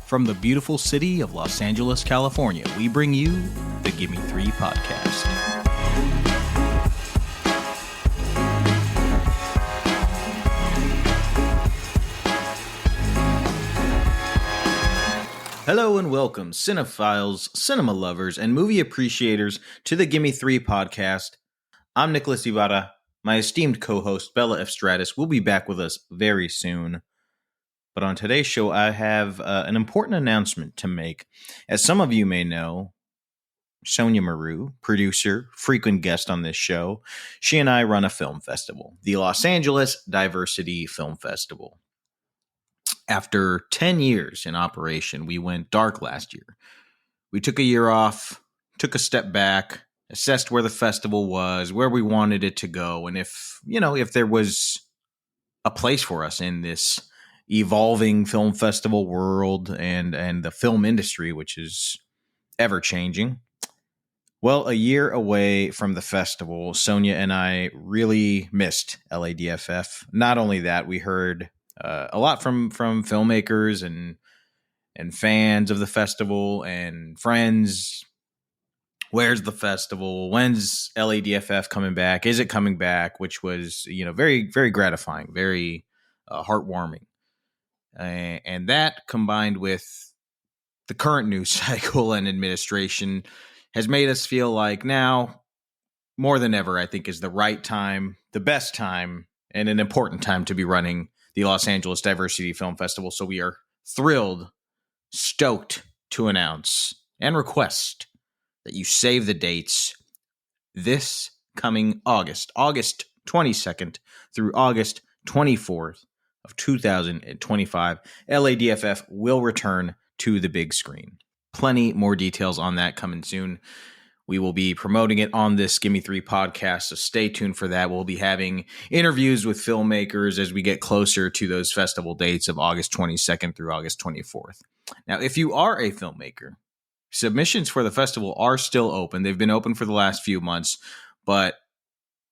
From the beautiful city of Los Angeles, California, we bring you the Gimme Three Podcast. Hello and welcome, cinephiles, cinema lovers, and movie appreciators to the Gimme Three Podcast. I'm Nicholas Ibarra. My esteemed co-host, Bella F. Stratus, will be back with us very soon. But on today's show, I have an important announcement to make. As some of you may know, Sonja Mereu, producer, frequent guest on this show, she and I run a film festival, the Los Angeles Diversity Film Festival. After 10 years in operation, we went dark last year. We took a year off, took a step back, assessed where the festival was, where we wanted it to go, and if there was a place for us in this evolving film festival world and the film industry, which is ever changing. Well, a year away from the festival, Sonja and I really missed LADFF. Not only that, we heard a lot from filmmakers and fans of the festival and friends. Where's the festival? When's LADFF coming back? Is it coming back? Which was, very, very gratifying, very heartwarming. And that combined with the current news cycle and administration has made us feel like now, more than ever, I think is the right time, the best time, and an important time to be running the Los Angeles Diversity Film Festival. So we are thrilled, stoked to announce and request that you save the dates this coming August 22nd through August 24th of 2025. LADFF will return to the big screen. Plenty more details on that coming soon. We will be promoting it on this Gimme Three podcast, so stay tuned for that. We'll be having interviews with filmmakers as we get closer to those festival dates of August 22nd through August 24th. Now, if you are a filmmaker, submissions for the festival are still open. They've been open for the last few months, but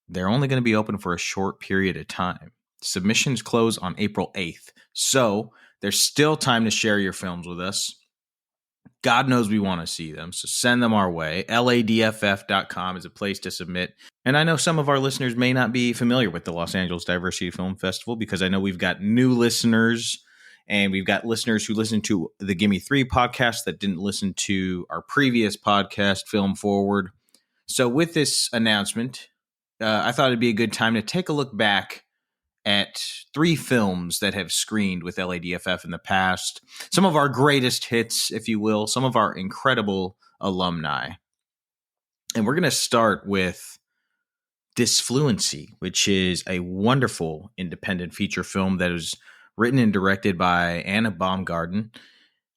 they're only going to be open for a short period of time. Submissions close on April 8th, so there's still time to share your films with us. God knows we want to see them, so send them our way. LADFF.com is a place to submit. And I know some of our listeners may not be familiar with the Los Angeles Diversity Film Festival because I know we've got new listeners. And we've got listeners who listen to the Gimme Three podcast that didn't listen to our previous podcast, Film Forward. So with this announcement, I thought it'd be a good time to take a look back at 3 films that have screened with LADFF in the past. Some of our greatest hits, if you will, some of our incredible alumni. And we're going to start with Disfluency, which is a wonderful independent feature film that is written and directed by Anna Baumgarten.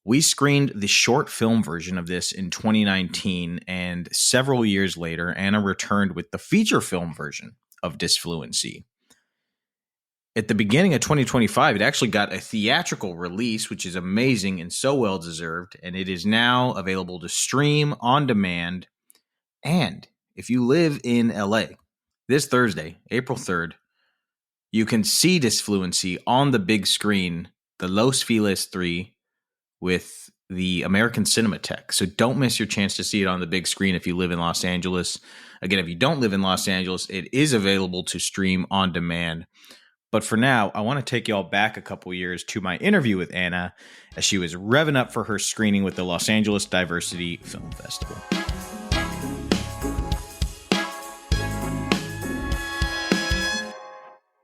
We screened the short film version of this in 2019, and several years later, Anna returned with the feature film version of Disfluency. At the beginning of 2025, it actually got a theatrical release, which is amazing and so well-deserved, and it is now available to stream on demand. And if you live in LA, this Thursday, April 3rd, you can see Disfluency on the big screen, the Los Feliz 3, with the American Cinematheque. So don't miss your chance to see it on the big screen if you live in Los Angeles. Again, if you don't live in Los Angeles, it is available to stream on demand. But for now, I want to take y'all back a couple years to my interview with Anna as she was revving up for her screening with the Los Angeles Diversity Film Festival.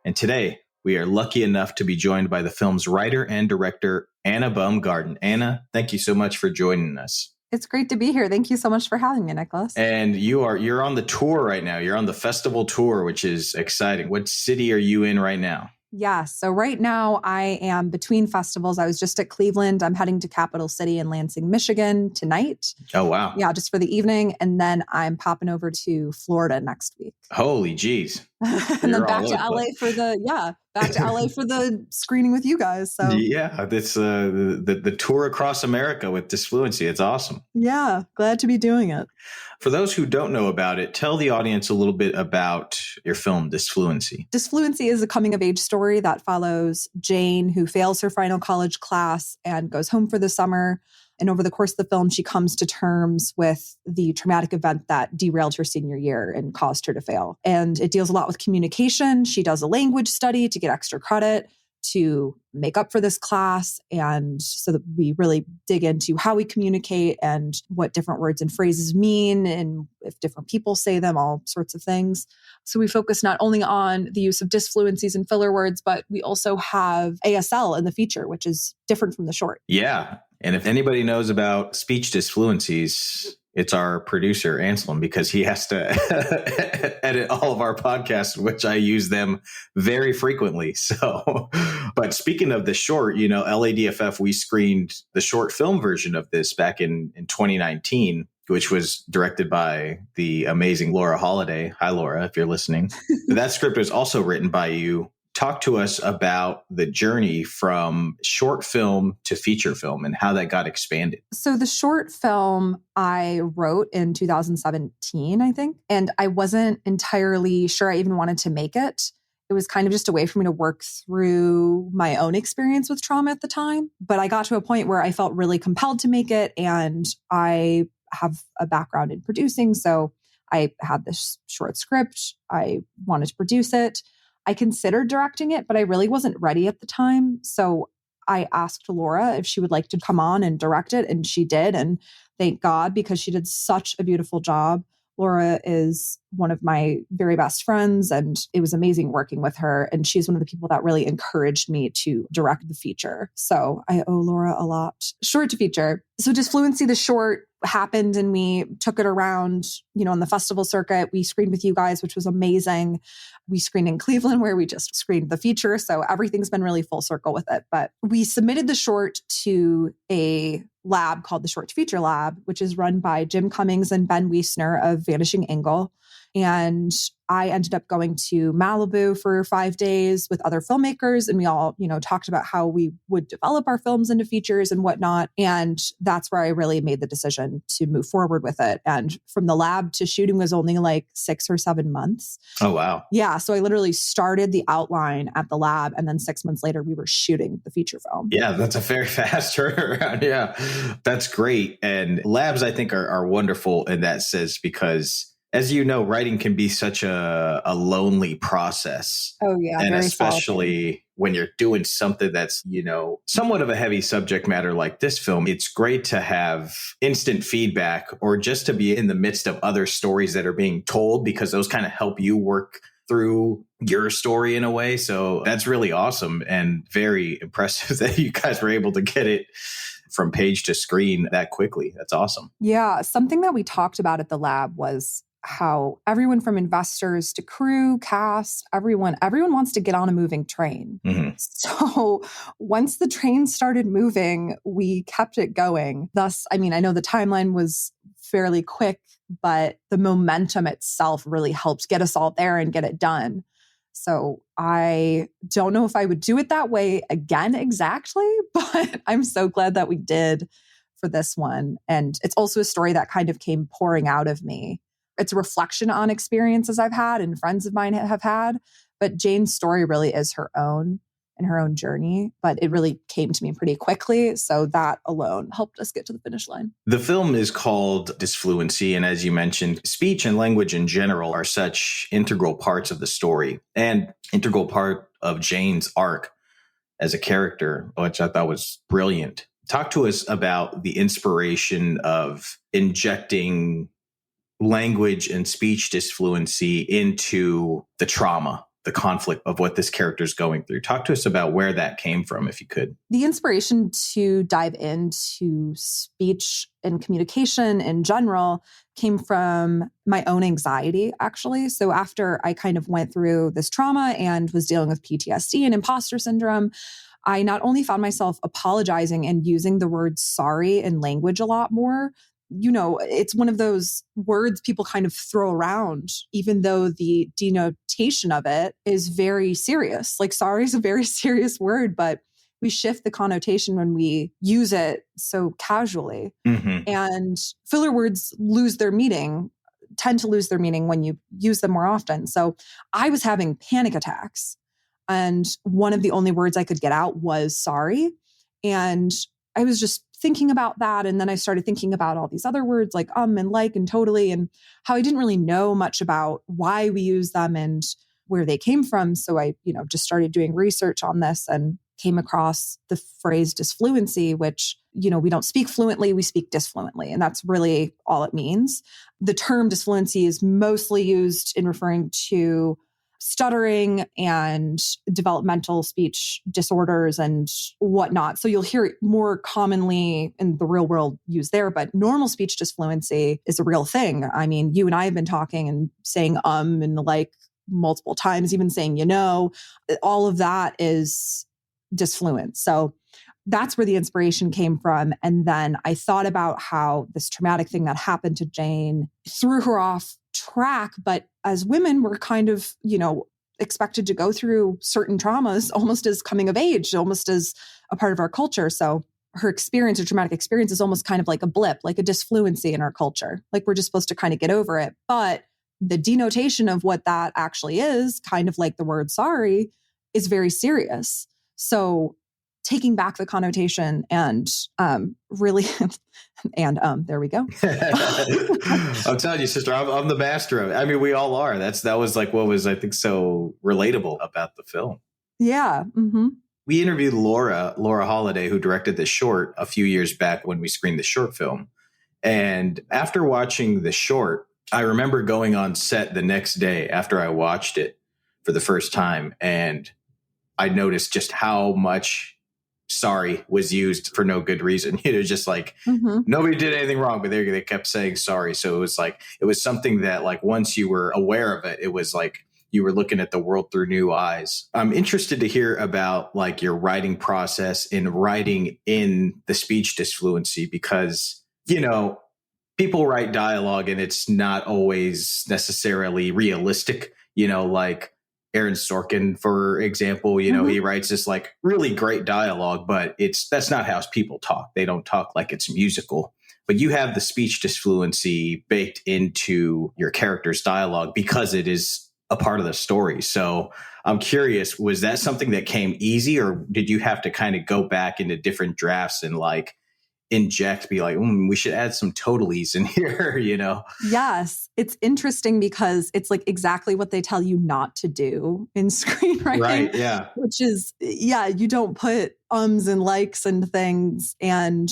And today, we are lucky enough to be joined by the film's writer and director, Anna Baumgarten. Anna, thank you so much for joining us. It's great to be here. Thank you so much for having me, Nicholas. And you're on the tour right now. You're on the festival tour, which is exciting. What city are you in right now? Yeah, so right now I am between festivals. I was just at Cleveland. I'm heading to Capital City in Lansing, Michigan tonight. Oh, wow. Yeah, just for the evening. And then I'm popping over to Florida next week. Holy geez. And then back to LA back to LA for the screening with you guys. So yeah, that's the tour across America with Disfluency. It's awesome. Yeah, glad to be doing it. For those who don't know about it, tell the audience a little bit about your film, Disfluency. Disfluency is a coming-of-age story that follows Jane, who fails her final college class and goes home for the summer. And over the course of the film, she comes to terms with the traumatic event that derailed her senior year and caused her to fail. And it deals a lot with communication. She does a language study to get extra credit to make up for this class. And so that we really dig into how we communicate and what different words and phrases mean and if different people say them, all sorts of things. So we focus not only on the use of disfluencies and filler words, but we also have ASL in the feature, which is different from the short. Yeah. And if anybody knows about speech disfluencies, it's our producer, Anselm, because he has to edit all of our podcasts, which I use them very frequently. So, but speaking of the short, LADFF, we screened the short film version of this back in 2019, which was directed by the amazing Laura Holliday. Hi, Laura, if you're listening. That script was also written by you. Talk to us about the journey from short film to feature film and how that got expanded. So the short film I wrote in 2017, I think, and I wasn't entirely sure I even wanted to make it. It was kind of just a way for me to work through my own experience with trauma at the time. But I got to a point where I felt really compelled to make it, and I have a background in producing. So I had this short script. I wanted to produce it. I considered directing it, but I really wasn't ready at the time. So I asked Laura if she would like to come on and direct it, and she did. And thank God, because she did such a beautiful job. Laura is one of my very best friends, and it was amazing working with her. And she's one of the people that really encouraged me to direct the feature. So I owe Laura a lot. Short to feature. So Disfluency, the short, happened, and we took it around, on the festival circuit. We screened with you guys, which was amazing. We screened in Cleveland, where we just screened the feature. So everything's been really full circle with it. But we submitted the short to a lab called the Short to Feature Lab, which is run by Jim Cummings and Ben Wiesner of Vanishing Angle. And I ended up going to Malibu for 5 days with other filmmakers. And we all, talked about how we would develop our films into features and whatnot. And that's where I really made the decision to move forward with it. And from the lab to shooting was only like 6 or 7 months. Oh, wow. Yeah. So I literally started the outline at the lab. And then 6 months later, we were shooting the feature film. Yeah, that's a very fast turnaround. Yeah, that's great. And labs, I think, are wonderful in that sense because, as you know, writing can be such a lonely process. Oh, yeah. And especially when you're doing something that's, somewhat of a heavy subject matter like this film, it's great to have instant feedback or just to be in the midst of other stories that are being told, because those kind of help you work through your story in a way. So that's really awesome and very impressive that you guys were able to get it from page to screen that quickly. That's awesome. Yeah. Something that we talked about at the lab was how everyone from investors to crew, cast, everyone wants to get on a moving train. Mm-hmm. So once the train started moving, we kept it going. Thus, I know the timeline was fairly quick, but the momentum itself really helped get us all there and get it done. So I don't know if I would do it that way again exactly, but I'm so glad that we did for this one. And it's also a story that kind of came pouring out of me. It's a reflection on experiences I've had and friends of mine have had. But Jane's story really is her own and her own journey. But it really came to me pretty quickly. So that alone helped us get to the finish line. The film is called Disfluency. And as you mentioned, speech and language in general are such integral parts of the story and integral part of Jane's arc as a character, which I thought was brilliant. Talk to us about the inspiration of injecting language and speech disfluency into the trauma, the conflict of what this character is going through. Talk to us about where that came from, if you could. The inspiration to dive into speech and communication in general came from my own anxiety, actually. So after I kind of went through this trauma and was dealing with PTSD and imposter syndrome, I not only found myself apologizing and using the word sorry in language a lot more, it's one of those words people kind of throw around, even though the denotation of it is very serious. Like sorry is a very serious word, but we shift the connotation when we use it so casually. Mm-hmm. And filler words tend to lose their meaning when you use them more often. So I was having panic attacks. And one of the only words I could get out was sorry. And I was just thinking about that. And then I started thinking about all these other words like and like and totally, and how I didn't really know much about why we use them and where they came from. So I, just started doing research on this and came across the phrase disfluency, which, we don't speak fluently, we speak disfluently. And that's really all it means. The term disfluency is mostly used in referring to stuttering and developmental speech disorders and whatnot. So you'll hear it more commonly in the real world used there, but normal speech disfluency is a real thing. I mean, you and I have been talking and saying and like multiple times, even saying, all of that is disfluent. So that's where the inspiration came from. And then I thought about how this traumatic thing that happened to Jane threw her off track. But as women, we're kind of, expected to go through certain traumas almost as coming of age, almost as a part of our culture. So her experience, or traumatic experience, is almost kind of like a blip, like a disfluency in our culture. Like we're just supposed to kind of get over it. But the denotation of what that actually is, kind of like the word sorry, is very serious. So taking back the connotation and really, and there we go. I'm telling you, sister, I'm the master of it. I mean, we all are. That was like what was, I think, so relatable about the film. Yeah. Mm-hmm. We interviewed Laura Holiday, who directed the short a few years back when we screened the short film. And after watching the short, I remember going on set the next day after I watched it for the first time. And I noticed just how much sorry was used for no good reason. Just like nobody did anything wrong, but they kept saying sorry. So it was something that like once you were aware of it, it was like you were looking at the world through new eyes. I'm interested to hear about like your writing process in writing in the speech disfluency, because, people write dialogue and it's not always necessarily realistic, like Aaron Sorkin, for example, he writes this like really great dialogue, but that's not how people talk. They don't talk like it's musical. But you have the speech disfluency baked into your character's dialogue because it is a part of the story. So I'm curious, was that something that came easy, or did you have to kind of go back into different drafts and like be like, we should add some totallys in here, Yes. It's interesting because it's like exactly what they tell you not to do in screenwriting. Right. Yeah. Which is, you don't put ums and likes and things. And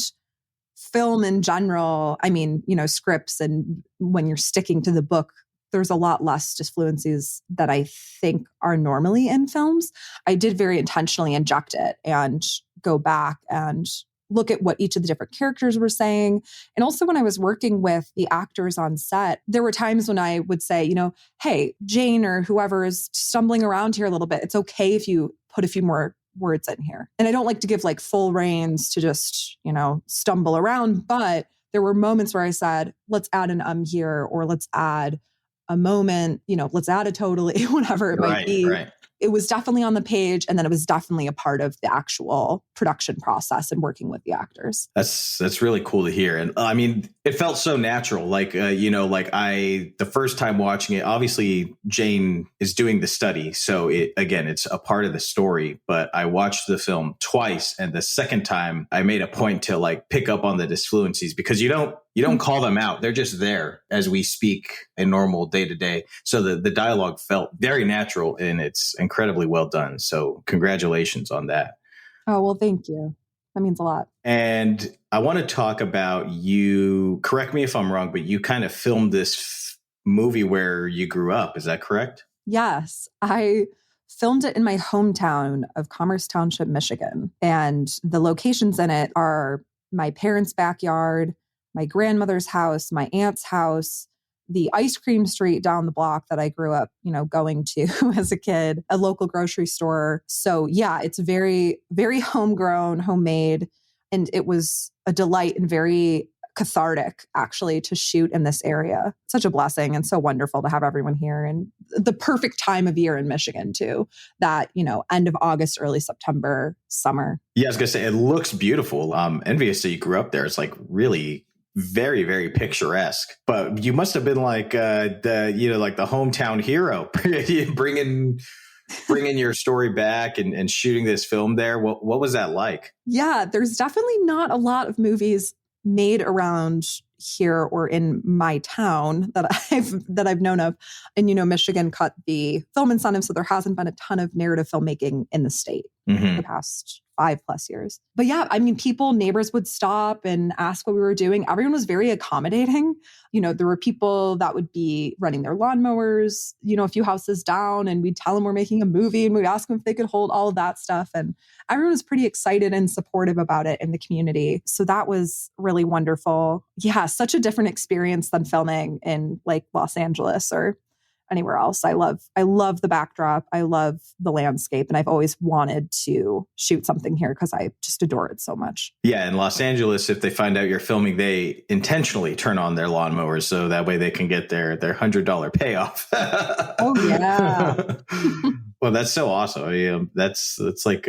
film in general, I mean, scripts, and when you're sticking to the book, there's a lot less disfluencies that I think are normally in films. I did very intentionally inject it and go back and look at what each of the different characters were saying. And also when I was working with the actors on set, there were times when I would say, hey, Jane or whoever is stumbling around here a little bit. It's okay if you put a few more words in here. And I don't like to give like full reins to just, stumble around. But there were moments where I said, let's add an here, or let's add a moment, let's add a totally, whatever it might be. Right. It was definitely on the page, and then it was definitely a part of the actual production process and working with the actors. That's really cool to hear. And I mean, it felt so natural. Like, the first time watching it, obviously Jane is doing the study. So it's a part of the story, but I watched the film twice. And the second time I made a point to like pick up on the disfluencies, because you don't call them out. They're just there as we speak in normal day to day. So the dialogue felt very natural, and it's incredibly well done. So congratulations on that. Oh, well, thank you. That means a lot. And I want to talk about you. Correct me if I'm wrong, but you kind of filmed this movie where you grew up. Is that correct? Yes. I filmed it in my hometown of Commerce Township, Michigan. And the locations in it are my parents' backyard, my grandmother's house, my aunt's house, the ice cream street down the block that I grew up, going to as a kid, a local grocery store. So yeah, it's very, very homegrown, homemade. And it was a delight and very cathartic actually to shoot in this area. Such a blessing and so wonderful to have everyone here, and the perfect time of year in Michigan too. That, end of August, early September, summer. Yeah, I was gonna say it looks beautiful. Envious that you grew up there. It's like really very, very picturesque. But you must have been like the hometown hero, bringing your story back and shooting this film there. What was that like? Yeah, there's definitely not a lot of movies made around here or in my town that I've known of. And, Michigan cut the film incentive, so there hasn't been a ton of narrative filmmaking in the state the past 5+ years. But yeah, neighbors would stop and ask what we were doing. Everyone was very accommodating. There were people that would be running their lawnmowers, a few houses down, and we'd tell them we're making a movie and we'd ask them if they could hold all of that stuff. And everyone was pretty excited and supportive about it in the community. So that was really wonderful. Yeah, such a different experience than filming in like Los Angeles or anywhere else. I love the backdrop. I love the landscape. And I've always wanted to shoot something here because I just adore it so much. Yeah. In Los Angeles, if they find out you're filming, they intentionally turn on their lawnmowers so that way they can get their $100 payoff. Oh, yeah. Well, that's so awesome. I mean, that's like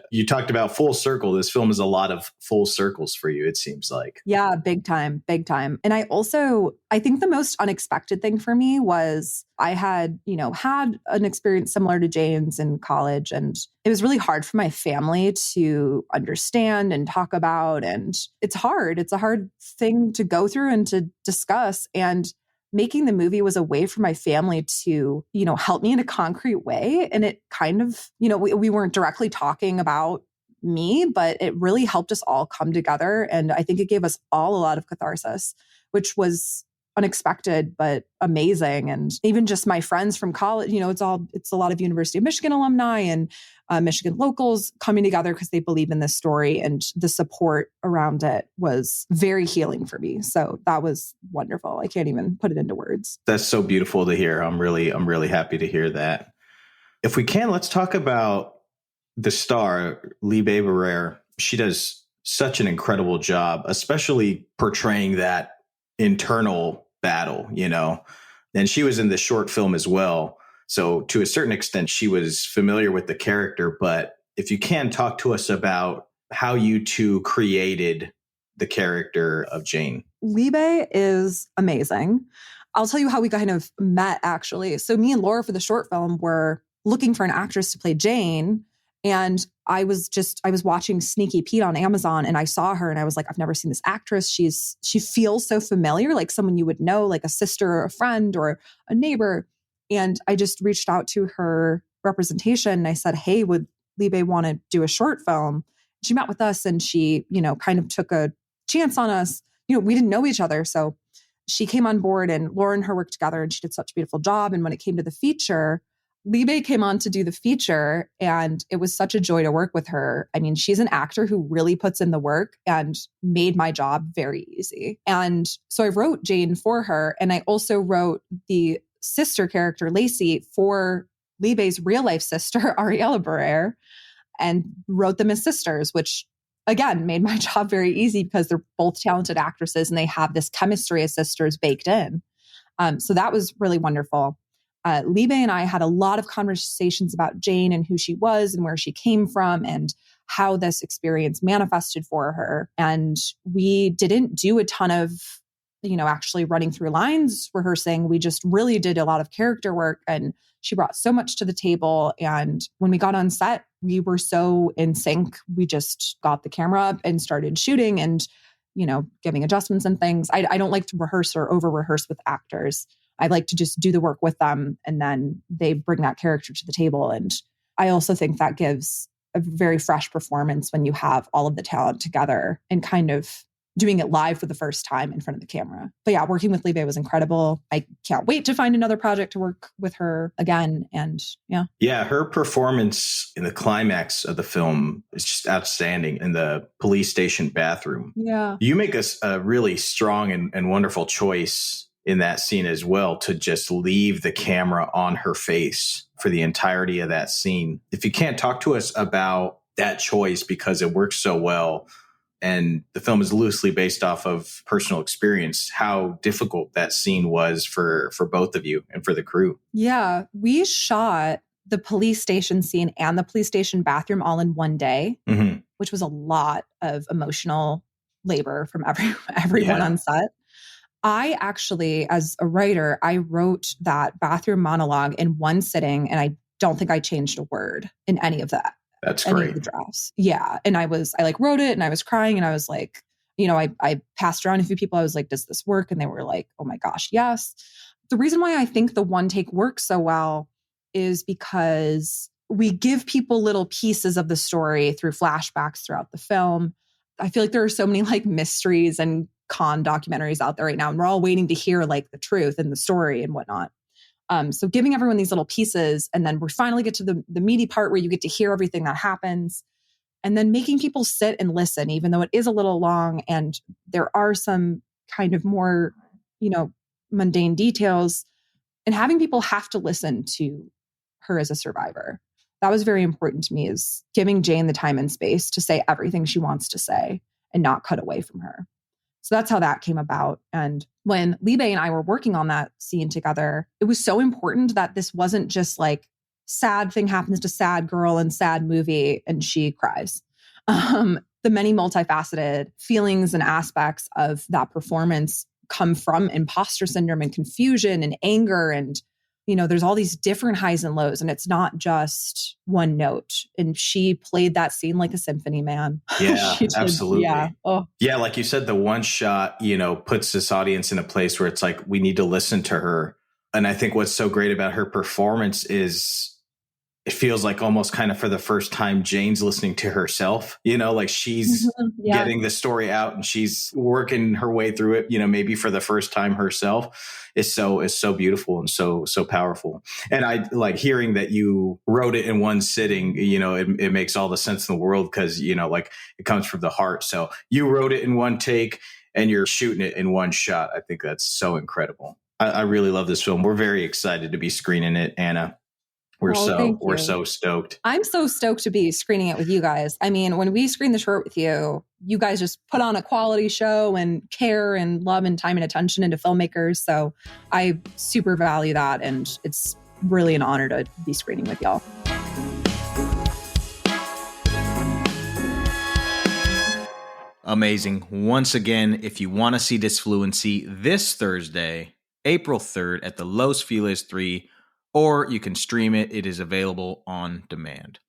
you talked about full circle. This film is a lot of full circles for you, it seems like. Yeah, big time. And I think the most unexpected thing for me was I had an experience similar to Jane's in college, and it was really hard for my family to understand and talk about. And it's hard. It's a hard thing to go through and to discuss. And making the movie was a way for my family to, help me in a concrete way. And it kind of, we weren't directly talking about me, but it really helped us all come together. And I think it gave us all a lot of catharsis, which was unexpected, but amazing. And even just my friends from college, it's a lot of University of Michigan alumni and Michigan locals coming together because they believe in this story, and the support around it was very healing for me. So that was wonderful. I can't even put it into words. That's so beautiful to hear. I'm really happy to hear that. If we can, let's talk about the star, Liebe Barrère. She does such an incredible job, especially portraying that internal battle, and she was in the short film as well. So to a certain extent, she was familiar with the character. But if you can, talk to us about how you two created the character of Jane. Liebe is amazing. I'll tell you how we kind of met, actually. So me and Laura for the short film were looking for an actress to play Jane. And I was watching Sneaky Pete on Amazon, and I saw her and I was like, I've never seen this actress. She feels so familiar, like someone you would know, like a sister or a friend or a neighbor. And I just reached out to her representation and I said, hey, would Liebe want to do a short film? She met with us and she, kind of took a chance on us. We didn't know each other. So she came on board, and Laura and her worked together, and she did such a beautiful job. And when it came to the feature, Liebe came on to do the feature, and it was such a joy to work with her. I mean, she's an actor who really puts in the work and made my job very easy. And so I wrote Jane for her, and I also wrote the sister character, Lacey, for Liebe's real life sister, Ariella Barrère, and wrote them as sisters, which again made my job very easy because they're both talented actresses and they have this chemistry as sisters baked in. So that was really wonderful. Liebe and I had a lot of conversations about Jane and who she was and where she came from and how this experience manifested for her. And we didn't do a ton of, actually running through lines, rehearsing. We just really did a lot of character work, and she brought so much to the table. And when we got on set, we were so in sync. We just got the camera up and started shooting and, giving adjustments and things. I don't like to rehearse or over rehearse with actors. I like to just do the work with them, and then they bring that character to the table. And I also think that gives a very fresh performance when you have all of the talent together and kind of doing it live for the first time in front of the camera. But yeah, working with Liebe was incredible. I can't wait to find another project to work with her again. And yeah. Yeah, her performance in the climax of the film is just outstanding in the police station bathroom. Yeah. You make a really strong and wonderful choice in that scene as well, to just leave the camera on her face for the entirety of that scene. If you can't, talk to us about that choice, because it works so well and the film is loosely based off of personal experience, how difficult that scene was for both of you and for the crew. Yeah, we shot the police station scene and the police station bathroom all in one day, which was a lot of emotional labor from everyone on set. I actually, as a writer, I wrote that bathroom monologue in one sitting, and I don't think I changed a word in any of that. That's great. Any of the drafts. Yeah. And I like wrote it and I was crying and I was like, I passed around a few people. I was like, does this work? And they were like, oh my gosh, yes. The reason why I think the one take works so well is because we give people little pieces of the story through flashbacks throughout the film. I feel like there are so many like mysteries and con documentaries out there right now, and we're all waiting to hear like the truth and the story and whatnot. So giving everyone these little pieces, and then we finally get to the meaty part where you get to hear everything that happens, and then making people sit and listen, even though it is a little long and there are some kind of more, mundane details, and having people have to listen to her as a survivor. That was very important to me, is giving Jane the time and space to say everything she wants to say and not cut away from her. So that's how that came about. And when Libe and I were working on that scene together, it was so important that this wasn't just like sad thing happens to sad girl and sad movie and she cries. The many multifaceted feelings and aspects of that performance come from imposter syndrome and confusion and anger. And, there's all these different highs and lows, and it's not just one note. And she played that scene like a symphony, man. Yeah, absolutely. Yeah. Oh. Yeah. Like you said, the one shot, puts this audience in a place where it's like, we need to listen to her. And I think what's so great about her performance is it feels like almost kind of for the first time, Jane's listening to herself, like she's getting the story out and she's working her way through it, maybe for the first time herself. Is so beautiful and so powerful. And I like hearing that you wrote it in one sitting, it makes all the sense in the world, because, like it comes from the heart. So you wrote it in one take and you're shooting it in one shot. I think that's so incredible. I really love this film. We're very excited to be screening it, Anna. We're so stoked. I'm so stoked to be screening it with you guys. I mean, when we screen the short with you, you guys just put on a quality show and care and love and time and attention into filmmakers. So I super value that. And it's really an honor to be screening with y'all. Amazing. Once again, if you want to see Disfluency this Thursday, April 3rd at the Los Feliz 3, or you can stream it. It is available on demand.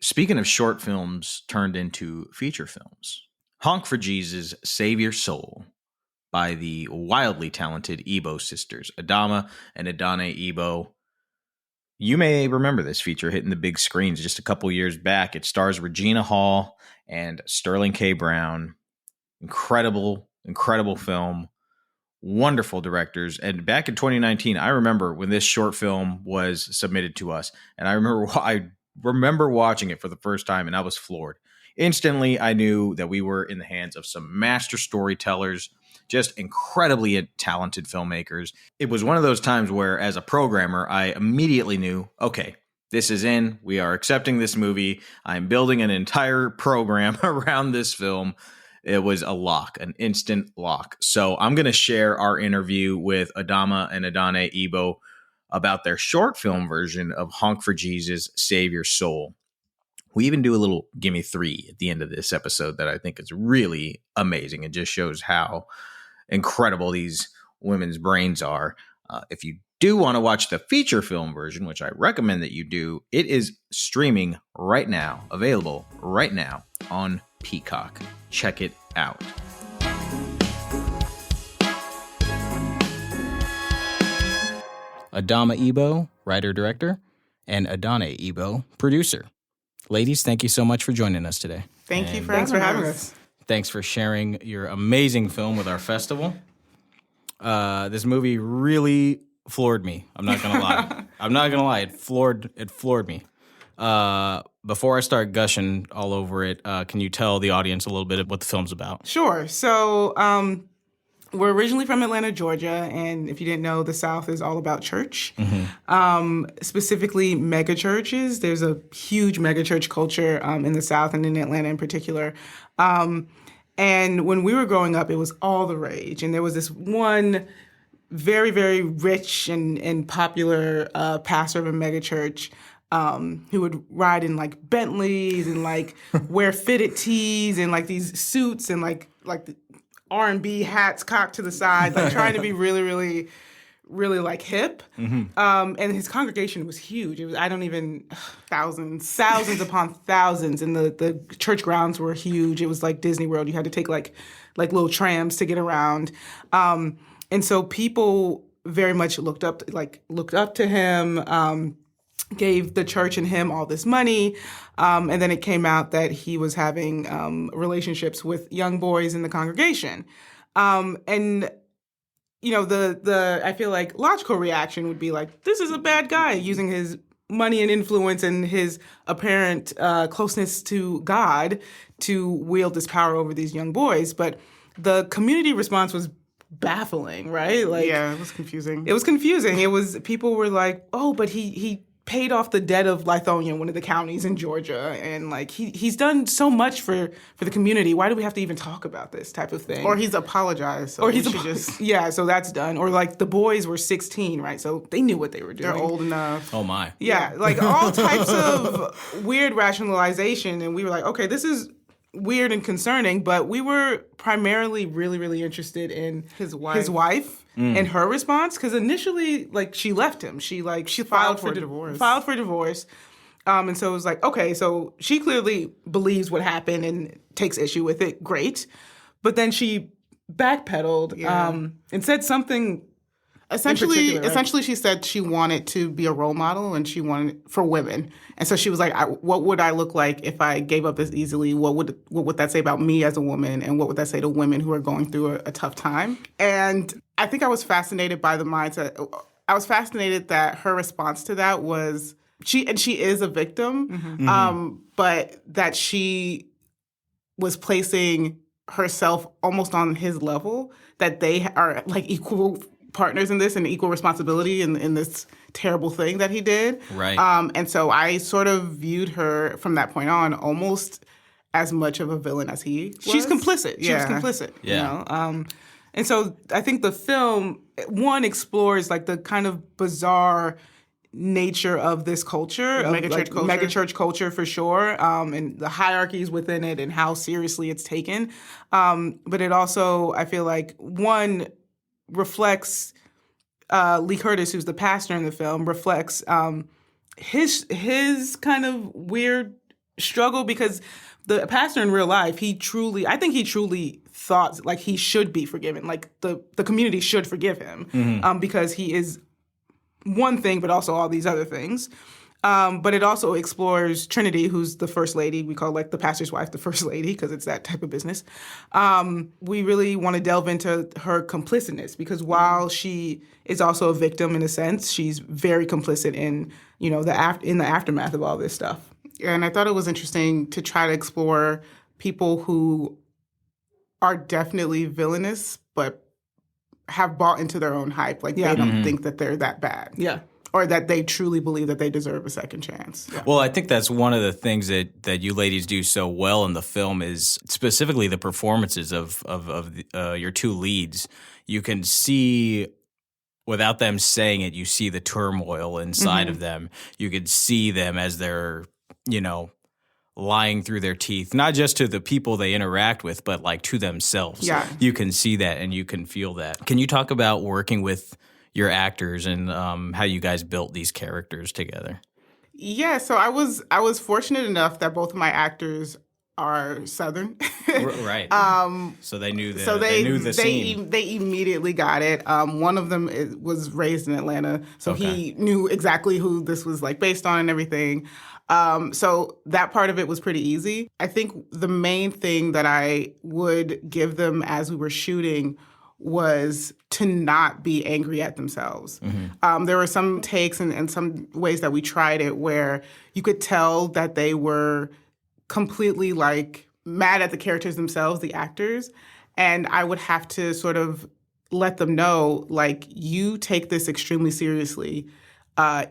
Speaking of short films turned into feature films, Honk For Jesus, Save Your Soul by the wildly talented Ebo sisters, Adamma and Adanne Ebo. You may remember this feature hitting the big screens just a couple years back. It stars Regina Hall and Sterling K. Brown. Incredible film. Wonderful directors. And back in 2019, I remember when this short film was submitted to us, and I remember watching it for the first time, and I was floored. Instantly, I knew that we were in the hands of some master storytellers, just incredibly talented filmmakers. It was one of those times where, as a programmer, I immediately knew, okay, this is in. We are accepting this movie. I'm building an entire program around this film. It was a lock, an instant lock. So I'm going to share our interview with Adamma and Adanne Ebo about their short film version of Honk For Jesus, Save Your Soul. We even do a little Gimme Three at the end of this episode that I think is really amazing. It just shows how incredible these women's brains are. If you do want to watch the feature film version, which I recommend that you do, it is streaming right now, available right now on Peacock. Check it out. Adamma Ebo, writer-director, and Adanne Ebo, producer. Ladies, thank you so much for joining us today. Thanks for having us. Thanks for sharing your amazing film with our festival. This movie really floored me. I'm not going to lie. It floored me. Before I start gushing all over it, can you tell the audience a little bit of what the film's about? Sure. So We're originally from Atlanta, Georgia, and if you didn't know, the South is all about church, specifically mega churches. There's a huge mega church culture in the South and in Atlanta in particular. And when we were growing up, it was all the rage. And there was this one very, very rich and popular pastor of a mega church who would ride in like Bentleys and like wear fitted tees and like these suits and like the R&B hats cocked to the side, like trying to be really, really, really like hip. And his congregation was huge. It was, thousands upon thousands. And the church grounds were huge. It was like Disney World. You had to take like little trams to get around. And so people very much looked up to him, gave the church and him all this money. And then it came out that he was having relationships with young boys in the congregation. And, you know, the I feel like logical reaction would be like, this is a bad guy using his money and influence and his apparent closeness to God to wield this power over these young boys. But the community response was baffling, right? Like, yeah, it was confusing. People were like, oh, but he paid off the debt of Lithonia, one of the counties in Georgia, and like he's done so much for the community. Why do we have to even talk about this type of thing? Or he's apologized. So so that's done. Or like the boys were 16, right? So they knew what they were doing. They're old enough. Oh my. Yeah, like all types of weird rationalization, and we were like, okay, this is weird and concerning, but we were primarily really, really interested in his wife and her response, because initially, like, she left him. She filed for divorce. And so it was like, okay, so she clearly believes what happened and takes issue with it. Great. But then she backpedaled and said something. Essentially, she said she wanted to be a role model and she wanted for women. And so she was like, what would I look like if I gave up this easily? What would that say about me as a woman? And what would that say to women who are going through a tough time? And I think I was fascinated by the mindset. I was fascinated that her response to that was, she is a victim, but that she was placing herself almost on his level, that they are like equal partners in this and equal responsibility in this terrible thing that he did. Right. And so I sort of viewed her from that point on almost as much of a villain as he was. She's complicit. She was complicit. Yeah. You know? And so I think the film, one, explores like the kind of bizarre nature of this culture, mega church culture for sure, and the hierarchies within it and how seriously it's taken. But it also, I feel like, one, reflects Lee Curtis, who's the pastor in the film, reflects his kind of weird struggle, because the pastor in real life, I think he truly thought like he should be forgiven, like the community should forgive him, because he is one thing, but also all these other things. But it also explores Trinity, who's the first lady. We call like the pastor's wife the first lady because it's that type of business. We really want to delve into her complicitness, because while she is also a victim in a sense, she's very complicit in, you know, in the aftermath of all this stuff. Yeah, and I thought it was interesting to try to explore people who are definitely villainous, but have bought into their own hype. Like they don't think that they're that bad. Yeah. Or that they truly believe that they deserve a second chance. Yeah. Well, I think that's one of the things that you ladies do so well in the film is specifically the performances of your two leads. You can see, without them saying it, you see the turmoil inside of them. You can see them as they're, you know, lying through their teeth, not just to the people they interact with, but like to themselves. Yeah. You can see that and you can feel that. Can you talk about working with your actors and how you guys built these characters together? Yeah, so I was fortunate enough that both of my actors are Southern. Right. So they knew they knew the scene. They immediately got it. One of them was raised in Atlanta, so he knew exactly who this was like based on and everything. So that part of it was pretty easy. I think the main thing that I would give them as we were shooting was to not be angry at themselves. There were some takes and some ways that we tried it where you could tell that they were completely like mad at the characters themselves, the actors, and I would have to sort of let them know, like, you take this extremely seriously.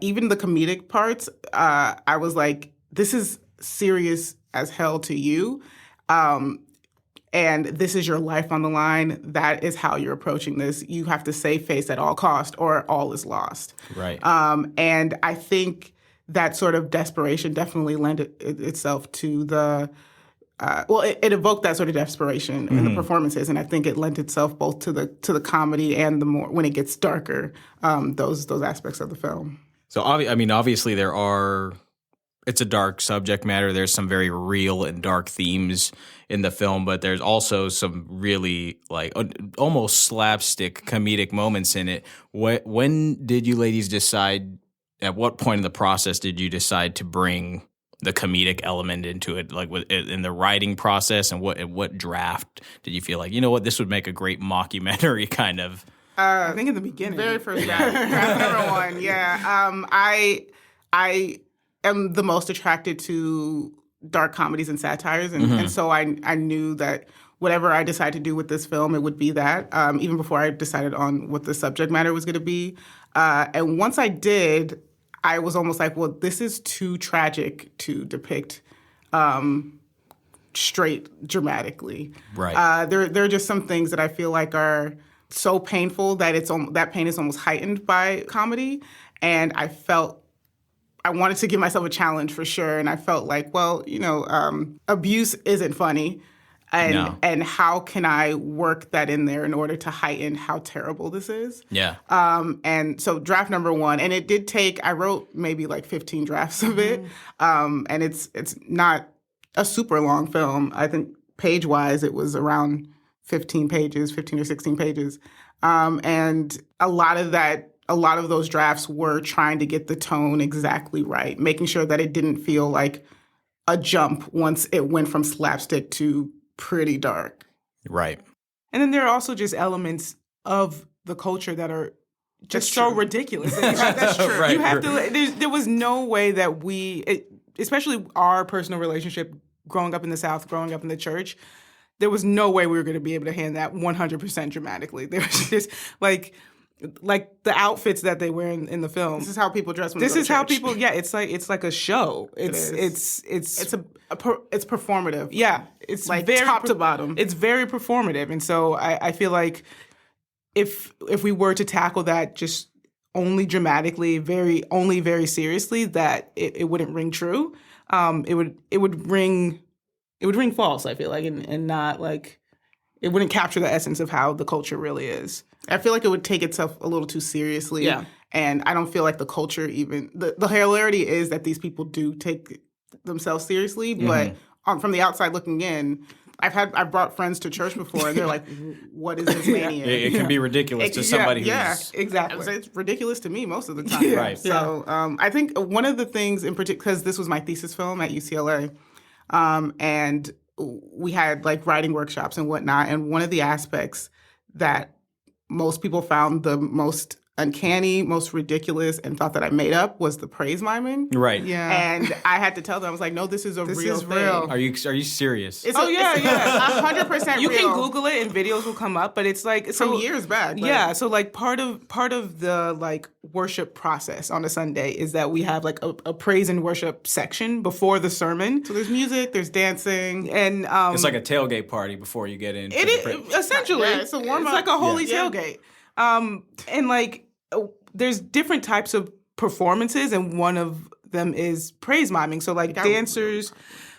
Even the comedic parts, I was like, this is serious as hell to you. And this is your life on the line. That is how you're approaching this. You have to save face at all cost or all is lost. Right. And I think that sort of desperation definitely lent itself to the it evoked that sort of desperation in the performances, and I think it lent itself both to the comedy and the more when it gets darker, those aspects of the film. So obviously it's a dark subject matter. There's some very real and dark themes in the film, but there's also some really like almost slapstick comedic moments in it. When did you ladies decide? At what point in the process did you decide to bring the comedic element into it, like in the writing process, and what draft did you feel like, you know what, this would make a great mockumentary kind of? I think in the beginning. Very first draft. Draft number one, yeah. I am the most attracted to dark comedies and satires, and so I knew that whatever I decided to do with this film, it would be that, even before I decided on what the subject matter was going to be. And once I did, I was almost like, well, this is too tragic to depict straight dramatically. Right. There are just some things that I feel like are so painful that that pain is almost heightened by comedy. And I wanted to give myself a challenge for sure. And I felt like, well, abuse isn't funny. And how can I work that in there in order to heighten how terrible this is? Yeah. And so draft number one, and it did take, I wrote maybe like 15 drafts of it. And it's not a super long film. I think page-wise, it was around 15 or 16 pages. And a lot of those drafts were trying to get the tone exactly right, making sure that it didn't feel like a jump once it went from slapstick to pretty dark. Right. And then there are also just elements of the culture that are just so ridiculous. That's true. Right. You have to. There was no way that especially our personal relationship, growing up in the South, growing up in the church, there was no way we were going to be able to hand that 100% dramatically. There was just like the outfits that they wear in the film. This is how people dress when this they go is to how church. people. Yeah, it's like a show. It's performative. Yeah, it's like very top to bottom. It's very performative, and so I feel like if we were to tackle that just only dramatically, very seriously, that it wouldn't ring true. It would ring false. I feel like, and not like it wouldn't capture the essence of how the culture really is. I feel like it would take itself a little too seriously. Yeah. And I don't feel like the culture even... The hilarity is that these people do take themselves seriously, but from the outside looking in, I've brought friends to church before, and they're like, what is this mania? It can be ridiculous to somebody who's... Yeah, exactly. I would say it's ridiculous to me most of the time. Right. So I think one of the things in particular, because this was my thesis film at UCLA, and we had like writing workshops and whatnot, and one of the aspects that most people found the most uncanny, most ridiculous, and thought that I made up was the praise miming. Right. Yeah. And I had to tell them, I was like, no, this is real thing. Are you serious? It's 100% You real. can Google it and videos will come up, but it's like From years back. Yeah, so like part of the like worship process on a Sunday is that we have like a praise and worship section before the sermon. So there's music, there's dancing, and it's like a tailgate party before you get in. Essentially, yeah, it's a warm-up. It's like a holy tailgate. And like there's different types of performances, and one of them is praise miming. So like dancers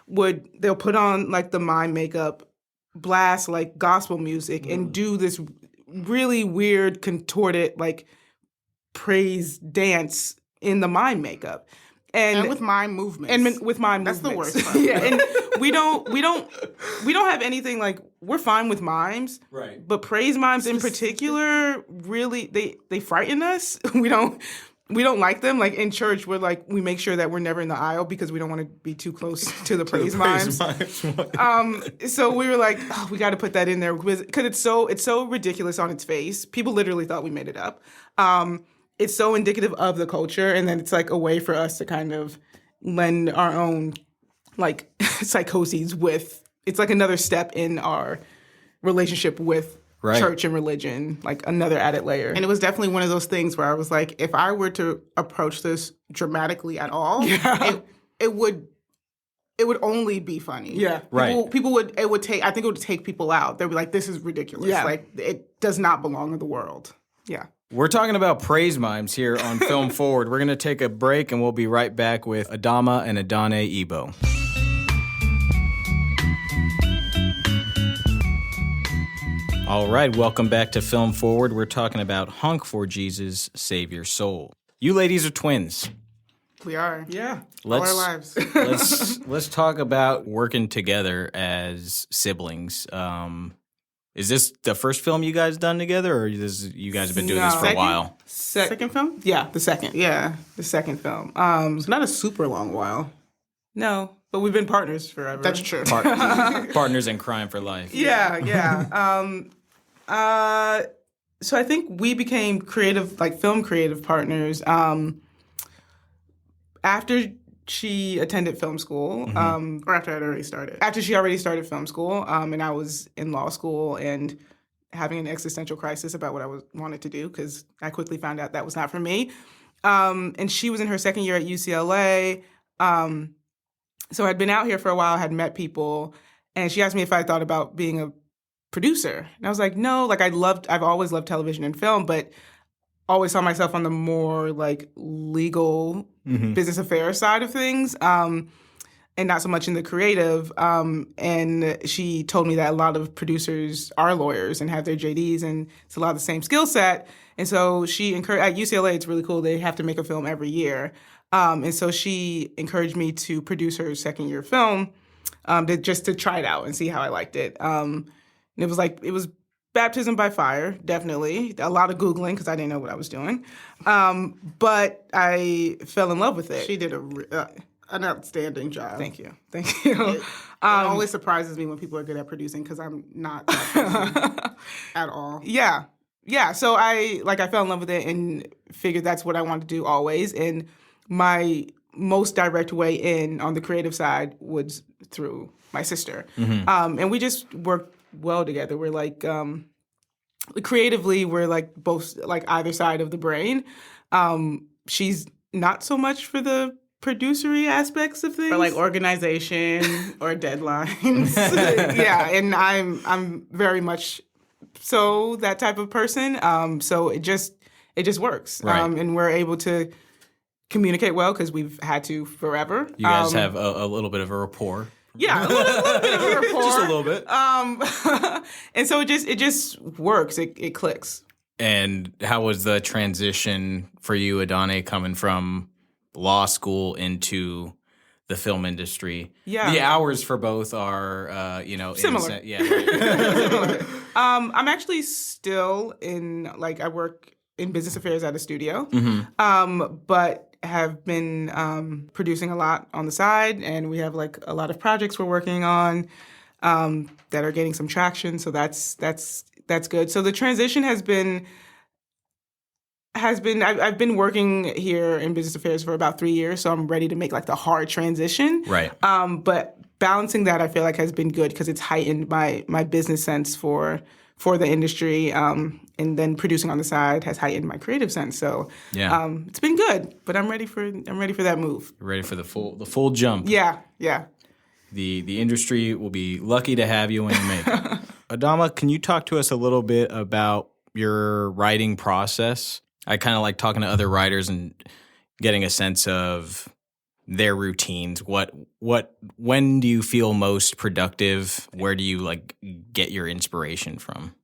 they'll put on like the mime makeup, blast like gospel music, and do this really weird contorted like praise dance in the mime makeup. And with mime movements. And with mime That's movements. That's the worst part. Yeah, and we don't have anything like, we're fine with mimes. Right. But praise mimes in particular, really they frighten us. We don't like them. Like in church, we make sure that we're never in the aisle because we don't want to be too close to the praise mimes. So we were like, oh, we got to put that in there because it's so ridiculous on its face. People literally thought we made it up. It's so indicative of the culture, and then it's like a way for us to kind of lend our own like psychoses with. It's like another step in our relationship with church and religion, like another added layer. And it was definitely one of those things where I was like, if I were to approach this dramatically at all, it would only be funny. Yeah. People would take people out. They'd be like, this is ridiculous. Yeah. Like, it does not belong in the world. Yeah. We're talking about praise mimes here on Film Forward. We're going to take a break, and we'll be right back with Adamma and Adanne Ebo. All right, welcome back to Film Forward. We're talking about Honk For Jesus, Save Your Soul. You ladies are twins. We are. Yeah. All our lives. let's talk about working together as siblings. Is this the first film you guys done together, or you guys have been doing this for a while? Second film? Yeah, the second. Yeah. The second film. It's not a super long while. No, but we've been partners forever. That's true. Partners in crime for life. Yeah. So I think we became film creative partners after she attended film school, or after I'd already started. After she already started film school, and I was in law school and having an existential crisis about what I wanted to do, because I quickly found out that was not for me. And she was in her second year at UCLA. So I'd been out here for a while, had met people, and she asked me if I thought about being a producer. And I was like, no, like I've always loved television and film, but always saw myself on the more like legal business affairs side of things, and not so much in the creative. And she told me that a lot of producers are lawyers and have their JDs, and it's a lot of the same skill set. And so she encouraged, at UCLA, it's really cool. They have to make a film every year. And so she encouraged me to produce her second year film, just to try it out and see how I liked it. And it was baptism by fire, definitely. A lot of Googling because I didn't know what I was doing. But I fell in love with it. She did an outstanding job. Thank you. It always surprises me when people are good at producing, because I'm not that person at all. Yeah. Yeah. So I fell in love with it and figured that's what I wanted to do always. And my most direct way in on the creative side was through my sister. And we just worked well together. We're like, creatively, we're like both like either side of the brain. She's not so much for the producery aspects of things, or like organization or deadlines. Yeah, and I'm very much so that type of person. So it just works, right. And we're able to communicate well because we've had to forever. You guys have a little bit of a rapport. Yeah, a little bit of a rapport. Just a little bit. And so it just works. It clicks. And how was the transition for you, Adanne, coming from law school into the film industry? Yeah. The hours for both are, similar. Similar. I'm actually still I work in business affairs at a studio, but have been producing a lot on the side, and we have like a lot of projects we're working on that are getting some traction. So that's good. So the transition has been I've been working here in business affairs for about 3 years, so I'm ready to make like the hard transition. Right. But balancing that, I feel like has been good because it's heightened my business sense for the industry, and then producing on the side has heightened my creative sense. So it's been good, but I'm ready for that move. You're ready for the full jump. Yeah. The industry will be lucky to have you when you make it. Adamma, can you talk to us a little bit about your writing process? I kind of like talking to other writers and getting a sense of their routines. When do you feel most productive? Where do you like get your inspiration from?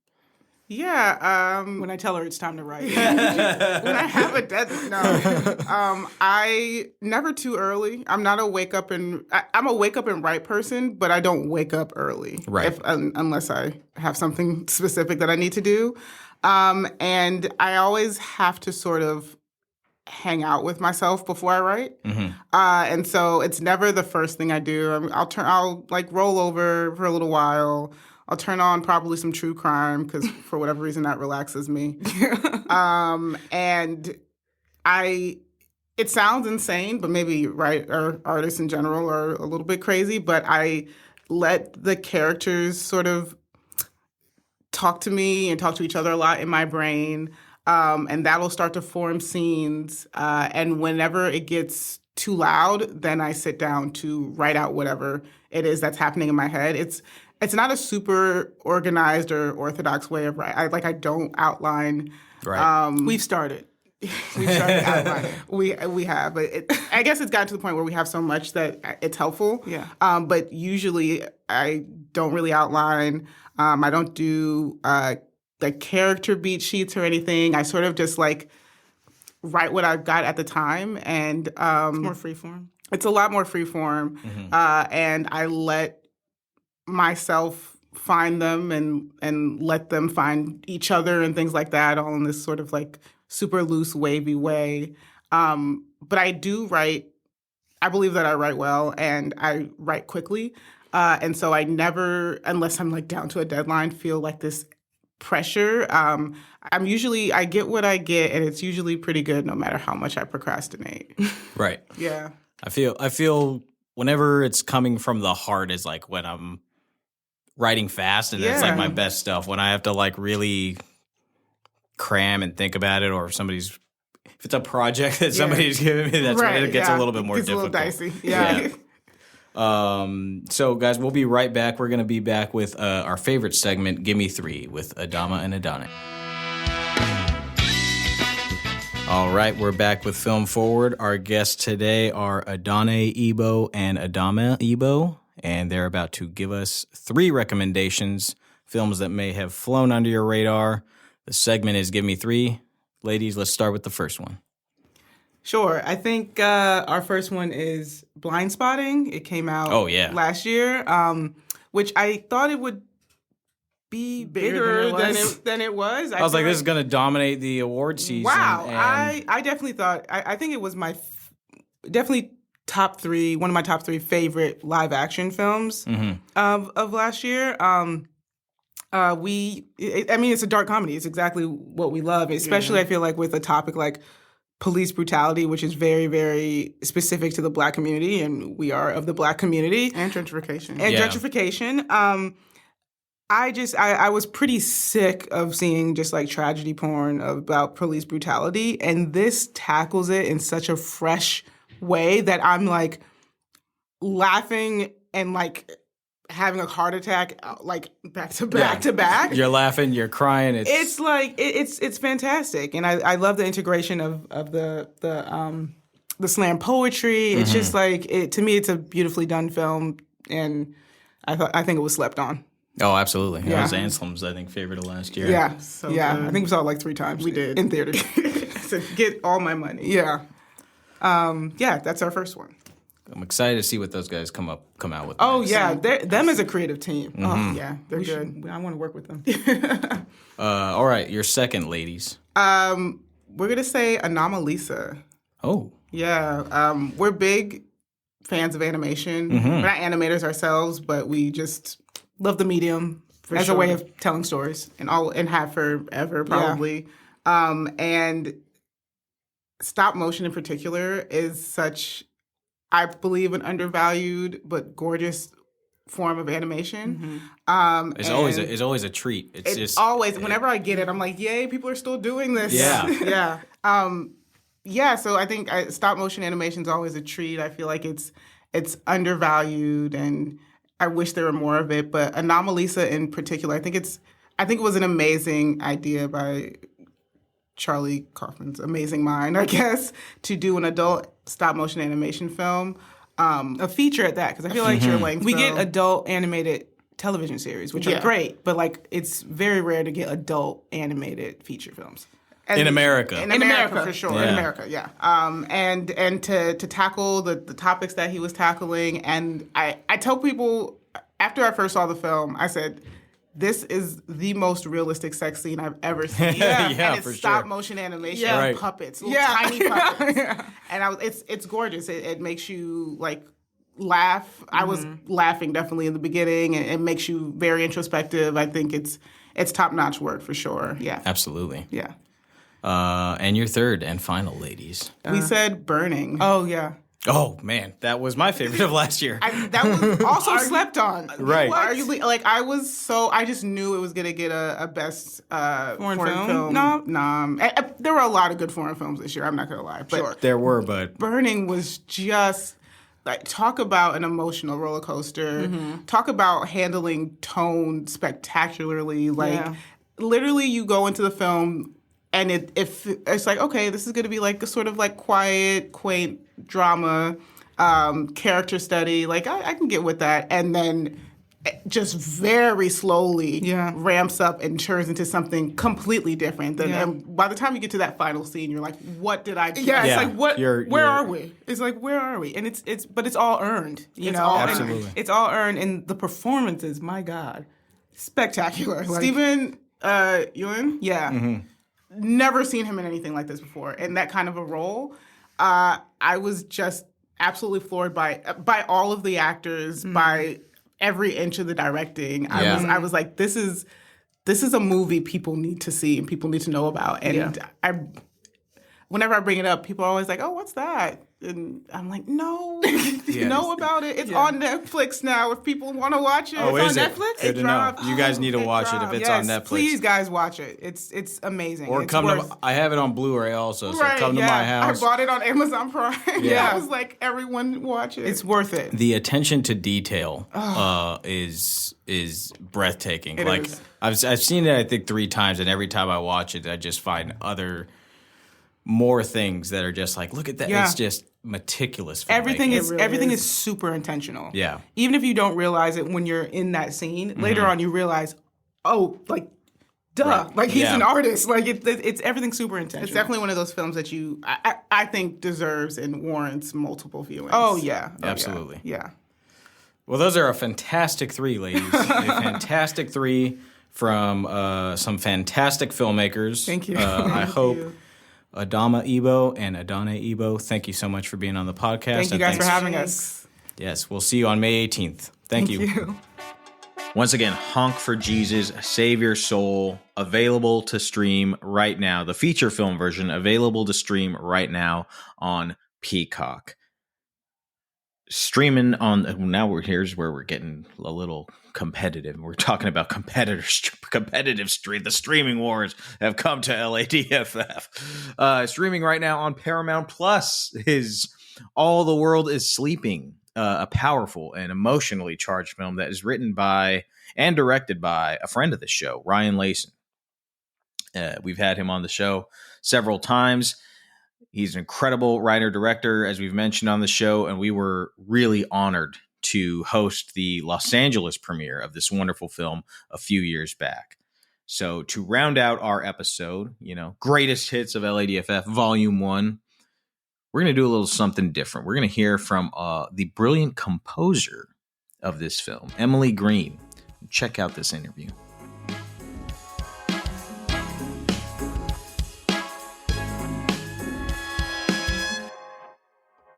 Yeah, when I tell her it's time to write. When I have a deadline. No. I never too early. I'm a wake up and write person, but I don't wake up early. Right. Unless I have something specific that I need to do. And I always have to sort of hang out with myself before I write. And so it's never the first thing I do. I'll like roll over for a little while. I'll turn on probably some true crime because for whatever reason that relaxes me. And it sounds insane, but maybe artists in general are a little bit crazy, but I let the characters sort of talk to me and talk to each other a lot in my brain. And that'll start to form scenes. And whenever it gets too loud, then I sit down to write out whatever it is that's happening in my head. It's not a super organized or orthodox way of writing. I don't outline. Right. We've started. We've started outlining. We have, but I guess it's gotten to the point where we have so much that it's helpful. Yeah. But usually I don't really outline. I don't do like character beat sheets or anything. I sort of just like write what I've got at the time, and It's more freeform. it's a lot more freeform. And I let myself find them and let them find each other and things like that, all in this sort of like super loose, wavy way. But I do write. I believe that I write well, and I write quickly. And so I never, unless I'm like down to a deadline, feel like this pressure. I get what I get, and it's usually pretty good no matter how much I procrastinate. Right. Yeah. I feel whenever it's coming from the heart is like when I'm writing fast, and it's like my best stuff. When I have to like really cram and think about it, or if it's a project that somebody's giving me, that's when it gets a little bit more difficult. It's a little dicey. Yeah. So guys, we'll be right back. We're going to be back with our favorite segment, Gimme Three, with Adamma and Adanne. All right, we're back with Film Forward. Our guests today are Adanne Ebo and Adamma Ebo, and they're about to give us 3 recommendations, films that may have flown under your radar. The segment is Give Me 3. Ladies, let's start with the first one. Sure. I think our first one is Blind Spotting. It came out last year, which I thought it would be bigger than it was. I was like, this is going to dominate the award season. Wow. I definitely thought, I think it was definitely top 3, one of my top 3 favorite live action films of last year. It's a dark comedy. It's exactly what we love, especially I feel like with a topic like police brutality, which is very, very specific to the Black community, and we are of the Black community. And gentrification. Gentrification. I was pretty sick of seeing just like tragedy porn about police brutality, and this tackles it in such a fresh way that I'm like laughing and like having a heart attack like back to back to back. You're laughing, you're crying. It's like it's fantastic, and I love the integration of the slam poetry. It's just like to me, it's a beautifully done film, and I think it was slept on. Oh, absolutely. That was Anselm's, I think, favorite of last year. Yeah, good. I think we saw it like 3 times. We did in theaters. So get all my money. Yeah, that's our first one. I'm excited to see what those guys come out with. Oh, yeah. Them as a creative team. Oh, yeah, they're good. I want to work with them. All right, your second, ladies. We're going to say Anomalisa. Oh. Yeah. We're big fans of animation. We're not animators ourselves, but we just love the medium as a way of telling stories, and have forever, probably. Yeah. And stop motion in particular is such, I believe, an undervalued but gorgeous form of animation. It's always a treat. It's just always, whenever I get it, I'm like, yay, people are still doing this. Yeah. Yeah. So I think stop motion animation is always a treat. I feel like it's undervalued, and I wish there were more of it. But Anomalisa in particular, I think it was an amazing idea by Charlie Kaufman's amazing mind, I guess, to do an adult stop motion animation film, a feature at that, because I feel like we get adult animated television series, which are great, but like it's very rare to get adult animated feature films. In America. In America, for sure. Yeah. In America, yeah. And to tackle the topics that he was tackling, and I tell people, after I first saw the film, I said, this is the most realistic sex scene I've ever seen. And it's stop motion animation, puppets, tiny puppets. And it's gorgeous. It makes you like laugh. I was laughing definitely in the beginning, and it makes you very introspective. I think it's top-notch work for sure. Yeah. Absolutely. Yeah. And your third and final, ladies. We said Burning. Oh, yeah. Oh man, that was my favorite of last year. That was also slept on. Right. Arguably, I just knew it was going to get a best foreign film nom. There were a lot of good foreign films this year, I'm not going to lie. But sure. There were, but Burning was just, like, talk about an emotional roller coaster. Mm-hmm. Talk about handling tone spectacularly. Literally you go into the film and it's like, okay, this is going to be like a sort of like quiet, quaint drama, character study. Like, I can get with that. And then just very slowly ramps up and turns into something completely different. And by the time you get to that final scene, you're like, what did I do? Yeah, it's like, where are we? It's like, where are we? And it's all earned, you know? Absolutely. It's all earned. And the performances, my God, spectacular. Steven Yeun? Yeah. Mm-hmm. Never seen him in anything like this before. In that kind of a role, I was just absolutely floored by all of the actors, by every inch of the directing. I was like, this is a movie people need to see and people need to know about. And whenever I bring it up, people are always like, oh, what's that? And I'm like, no, know about it. It's on Netflix now if people want to watch it. Oh, it's is on it? Netflix. Good to know. You guys need to watch it if it's on Netflix. Please, guys, watch it. It's amazing. Or I have it on Blu-ray also, so come to my house. I bought it on Amazon Prime. I was like, everyone watch it. It's worth it. The attention to detail is breathtaking. I've seen it, I think, 3 times, and every time I watch it, I just find more things that are just like, look at that. It's just meticulous filmmaking. Everything is super intentional. Yeah. Even if you don't realize it when you're in that scene, later on you realize, oh, like, duh. Right. Like, he's an artist. Like, it's everything's super intentional. It's definitely one of those films that I think deserves and warrants multiple viewings. Oh, yeah. Absolutely. Yeah. Well, those are a fantastic 3, ladies. A fantastic 3 from some fantastic filmmakers. Thank you. I hope Adamma Ebo and Adanne Ebo, thank you so much for being on the podcast. Thank you guys for having us. Yes, we'll see you on May 18th. Thank you. Once again, Honk for Jesus, Save Your Soul, available to stream right now. The feature film version available to stream right now on Peacock. Streaming on, here's where we're getting a little competitive. We're talking about competitive stream. The streaming wars have come to LADFF. Streaming right now on Paramount Plus is All the World is Sleeping, a powerful and emotionally charged film that is written by and directed by a friend of the show, Ryan Layson. We've had him on the show several times. He's an incredible writer-director, as we've mentioned on the show, and we were really honored to host the Los Angeles premiere of this wonderful film a few years back. So to round out our episode, greatest hits of LADFF Volume 1, we're going to do a little something different. We're going to hear from the brilliant composer of this film, Emily Greene. Check out this interview.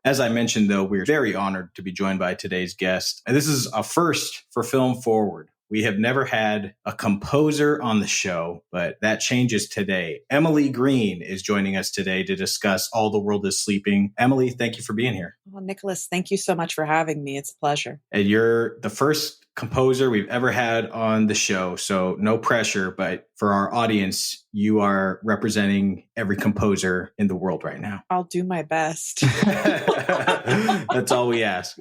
As I mentioned, though, we're very honored to be joined by today's guest. And this is a first for Film Forward. We have never had a composer on the show, but that changes today. Emily Greene is joining us today to discuss All the World is Sleeping. Emily, thank you for being here. Well, Nicholas, thank you so much for having me. It's a pleasure. And you're the first composer we've ever had on the show, so no pressure, but for our audience, you are representing every composer in the world right now. I'll do my best. That's all we ask.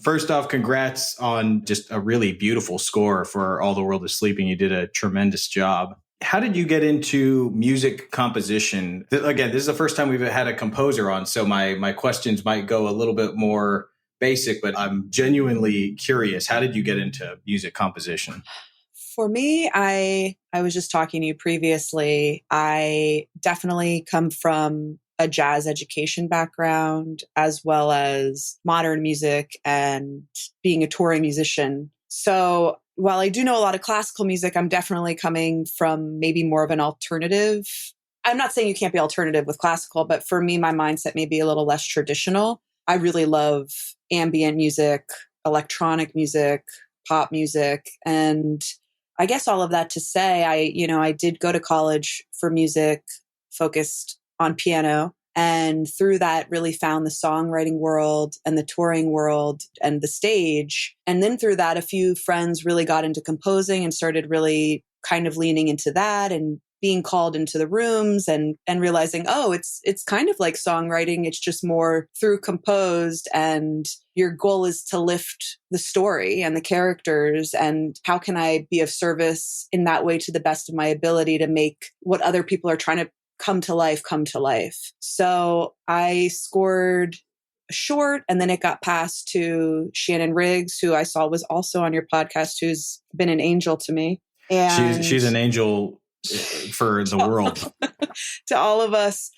First off, congrats on just a really beautiful score for All the World is Sleeping. You did a tremendous job. How did you get into music composition? Again, this is the first time we've had a composer on, so my questions might go a little bit more basic, but I'm genuinely curious. How did you get into music composition? For me, I was just talking to you previously. I definitely come from a jazz education background, as well as modern music and being a touring musician. So while I do know a lot of classical music, I'm definitely coming from maybe more of an alternative. I'm not saying you can't be alternative with classical, but for me, my mindset may be a little less traditional. I really love ambient music, electronic music, pop music. And I guess all of that to say, I did go to college for music, focused on piano. And through that, really found the songwriting world and the touring world and the stage. And then through that, a few friends really got into composing and started really kind of leaning into that and being called into the rooms and realizing, oh, it's kind of like songwriting. It's just more through composed, and your goal is to lift the story and the characters. And how can I be of service in that way to the best of my ability to make what other people are trying to come to life. So I scored a short, and then it got passed to Shannon Riggs, who I saw was also on your podcast, who's been an angel to me. And she's an angel for the world. To all of us.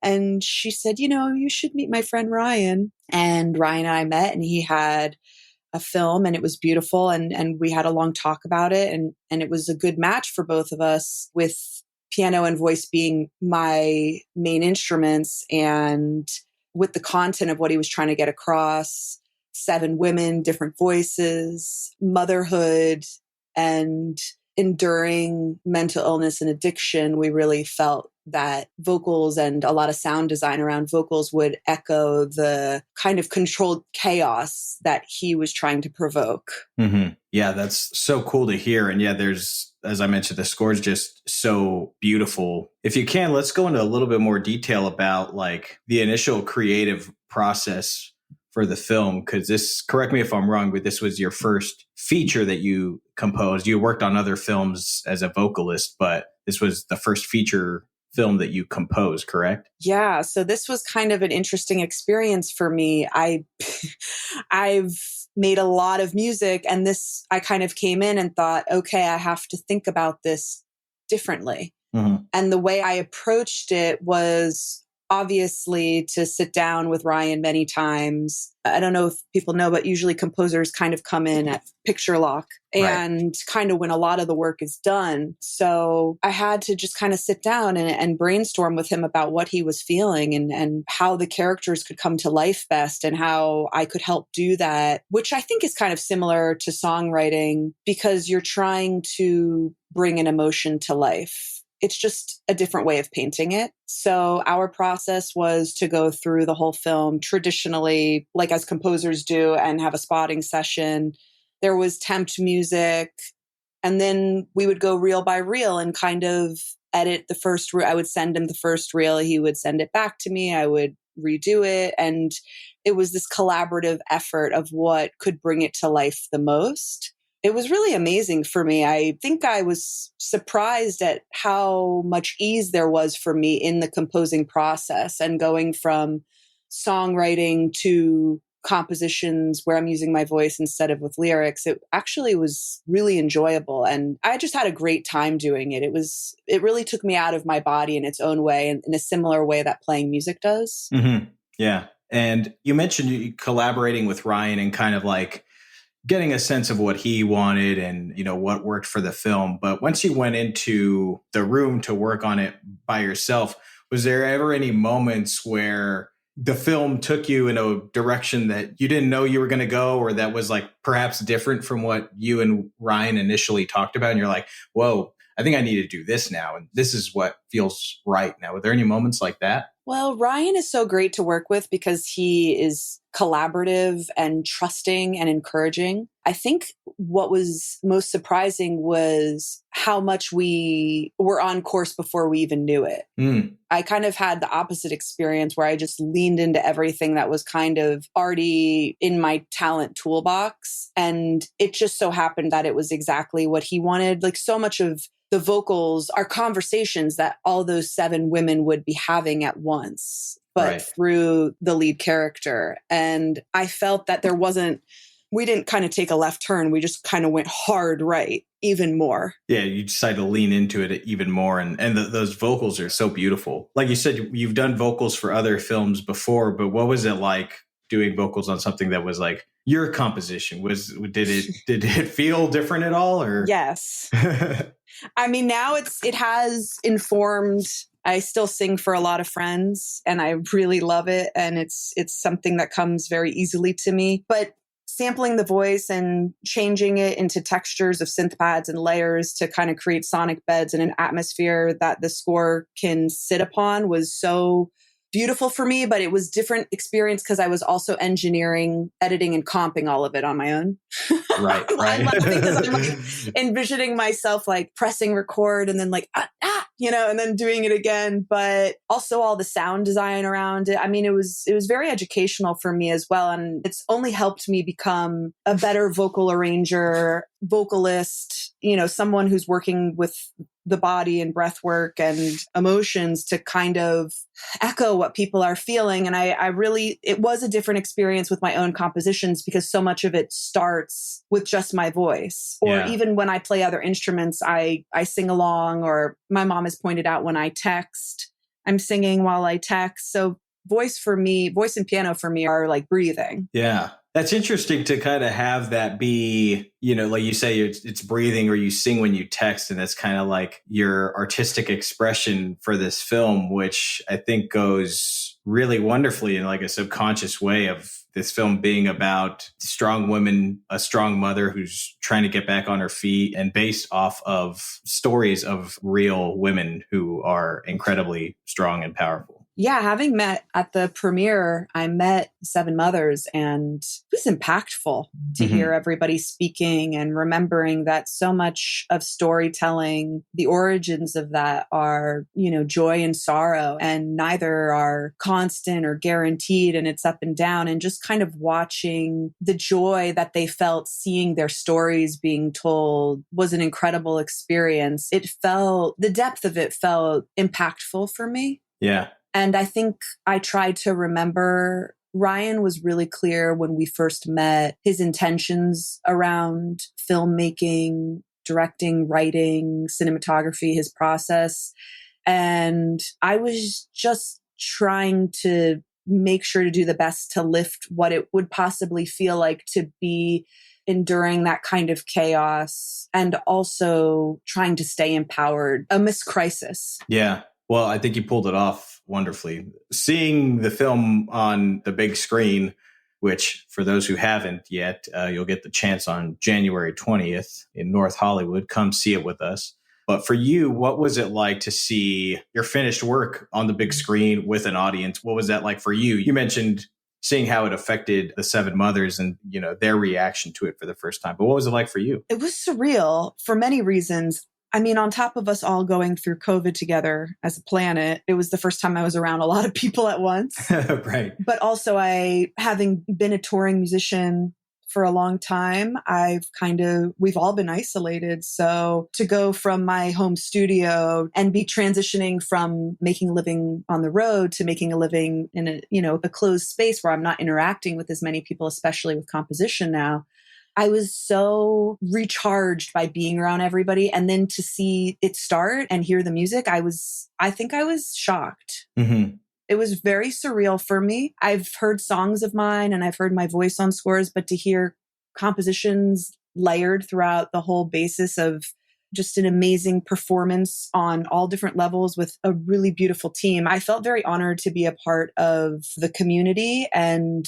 And she said, you should meet my friend Ryan. And Ryan and I met, and he had a film, and it was beautiful. And we had a long talk about it. And it was a good match for both of us, with piano and voice being my main instruments, and with the content of what he was trying to get across, 7 women, different voices, motherhood, and enduring mental illness and addiction. We really felt that vocals and a lot of sound design around vocals would echo the kind of controlled chaos that he was trying to provoke. Mm-hmm. Yeah, that's so cool to hear. And yeah, there's, as I mentioned, the score is just so beautiful. If you can, let's go into a little bit more detail about like the initial creative process for the film, because this, correct me if I'm wrong, but this was your first feature that you composed. You worked on other films as a vocalist, but this was the first feature film that you composed, correct? Yeah. So this was kind of an interesting experience for me. I've made a lot of music, and this, I kind of came in and thought, okay, I have to think about this differently. Mm-hmm. And the way I approached it was obviously to sit down with Ryan many times. I don't know if people know, but usually composers kind of come in at picture lock and kind of when a lot of the work is done. So I had to just kind of sit down and brainstorm with him about what he was feeling and how the characters could come to life best and how I could help do that, which I think is kind of similar to songwriting because you're trying to bring an emotion to life. It's just a different way of painting it. So our process was to go through the whole film traditionally, like as composers do, and have a spotting session. There was temp music, and then we would go reel by reel and kind of edit the first reel. I would send him the first reel. He would send it back to me. I would redo it. And it was this collaborative effort of what could bring it to life the most. It was really amazing for me. I think I was surprised at how much ease there was for me in the composing process and going from songwriting to compositions where I'm using my voice instead of with lyrics. It actually was really enjoyable. And I just had a great time doing it. It really took me out of my body in its own way, and in a similar way that playing music does. Mm-hmm. Yeah. And you mentioned you collaborating with Ryan and kind of like getting a sense of what he wanted and, you know, what worked for the film. But once you went into the room to work on it by yourself, was there ever any moments where the film took you in a direction that you didn't know you were going to go, or that was like perhaps different from what you and Ryan initially talked about? And you're like, whoa, I think I need to do this now. And this is what feels right now. Were there any moments like that? Well, Ryan is so great to work with because he is collaborative and trusting and encouraging. I think what was most surprising was how much we were on course before we even knew it. I kind of had the opposite experience where I just leaned into everything that was kind of already in my talent toolbox. And it just so happened that it was exactly what he wanted. Like so much of the vocals are conversations that all those 7 women would be having at once, but through the lead character. And I felt that we didn't kind of take a left turn. We just kind of went hard right, even more. Yeah, you decided to lean into it even more. And those vocals are so beautiful. Like you said, you've done vocals for other films before, but what was it like doing vocals on something that was like your composition? Did it feel different at all? Or yes. I mean, now it has informed. I still sing for a lot of friends and I really love it. And it's something that comes very easily to me. But sampling the voice and changing it into textures of synth pads and layers to kind of create sonic beds and an atmosphere that the score can sit upon was so beautiful for me, but it was different experience because I was also engineering, editing, and comping all of it on my own. Right. I'm laughing because I'm like envisioning myself like pressing record and then like, and then doing it again. But also all the sound design around it. I mean, it was very educational for me as well. And it's only helped me become a better vocal arranger, vocalist, someone who's working with the body and breath work and emotions to kind of echo what people are feeling. And it was a different experience with my own compositions because so much of it starts with just my voice. Or even when I play other instruments, I sing along, or my mom has pointed out when I text, I'm singing while I text. So voice and piano for me are like breathing. Yeah. That's interesting to kind of have that be, like you say, it's breathing, or you sing when you text. And that's kind of like your artistic expression for this film, which I think goes really wonderfully in like a subconscious way of this film being about strong women, a strong mother who's trying to get back on her feet, and based off of stories of real women who are incredibly strong and powerful. Yeah, having met at the premiere, I met 7 mothers, and it was impactful to hear everybody speaking and remembering that so much of storytelling, the origins of that are, joy and sorrow, and neither are constant or guaranteed, and it's up and down. And just kind of watching the joy that they felt seeing their stories being told was an incredible experience. The depth of it felt impactful for me. Yeah. And I think I tried to remember, Ryan was really clear when we first met, his intentions around filmmaking, directing, writing, cinematography, his process. And I was just trying to make sure to do the best to lift what it would possibly feel like to be enduring that kind of chaos, and also trying to stay empowered amidst crisis. Yeah. Well, I think you pulled it off wonderfully. Seeing the film on the big screen, which for those who haven't yet, you'll get the chance on January 20th in North Hollywood. Come see it with us. But for you, what was it like to see your finished work on the big screen with an audience? What was that like for you? You mentioned seeing how it affected the 7 mothers and, their reaction to it for the first time. But what was it like for you? It was surreal for many reasons. I mean, on top of us all going through COVID together as a planet, it was the first time I was around a lot of people at once. Right. But also having been a touring musician for a long time, we've all been isolated. So to go from my home studio and be transitioning from making a living on the road to making a living in a closed space where I'm not interacting with as many people, especially with composition now, I was so recharged by being around everybody. And then to see it start and hear the music, I think I was shocked. Mm-hmm. It was very surreal for me. I've heard songs of mine and I've heard my voice on scores, but to hear compositions layered throughout the whole basis of just an amazing performance on all different levels with a really beautiful team, I felt very honored to be a part of the community. And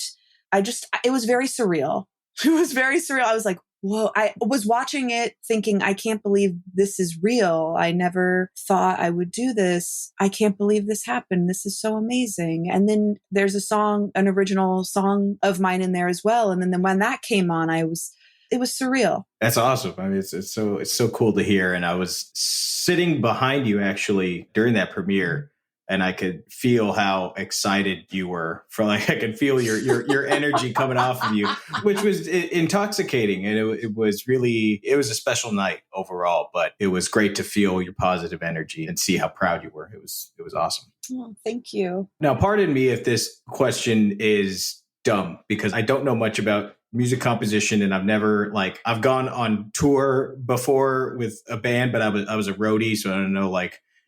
it was very surreal. It was very surreal. I was like, whoa, I was watching it thinking, I can't believe this is real. I never thought I would do this. I can't believe this happened. This is so amazing. And then there's an original song of mine in there as well. And then when that came on, it was surreal. That's awesome. I mean, it's so cool to hear. And I was sitting behind you actually during that premiere, and I could feel how excited you were. I could feel your energy coming off of you, which was intoxicating. And it was a special night overall, but it was great to feel your positive energy and see how proud you were. It was awesome. Oh, thank you. Now, pardon me if this question is dumb, because I don't know much about music composition, and I've gone on tour before with a band, but I was a roadie, so I don't know,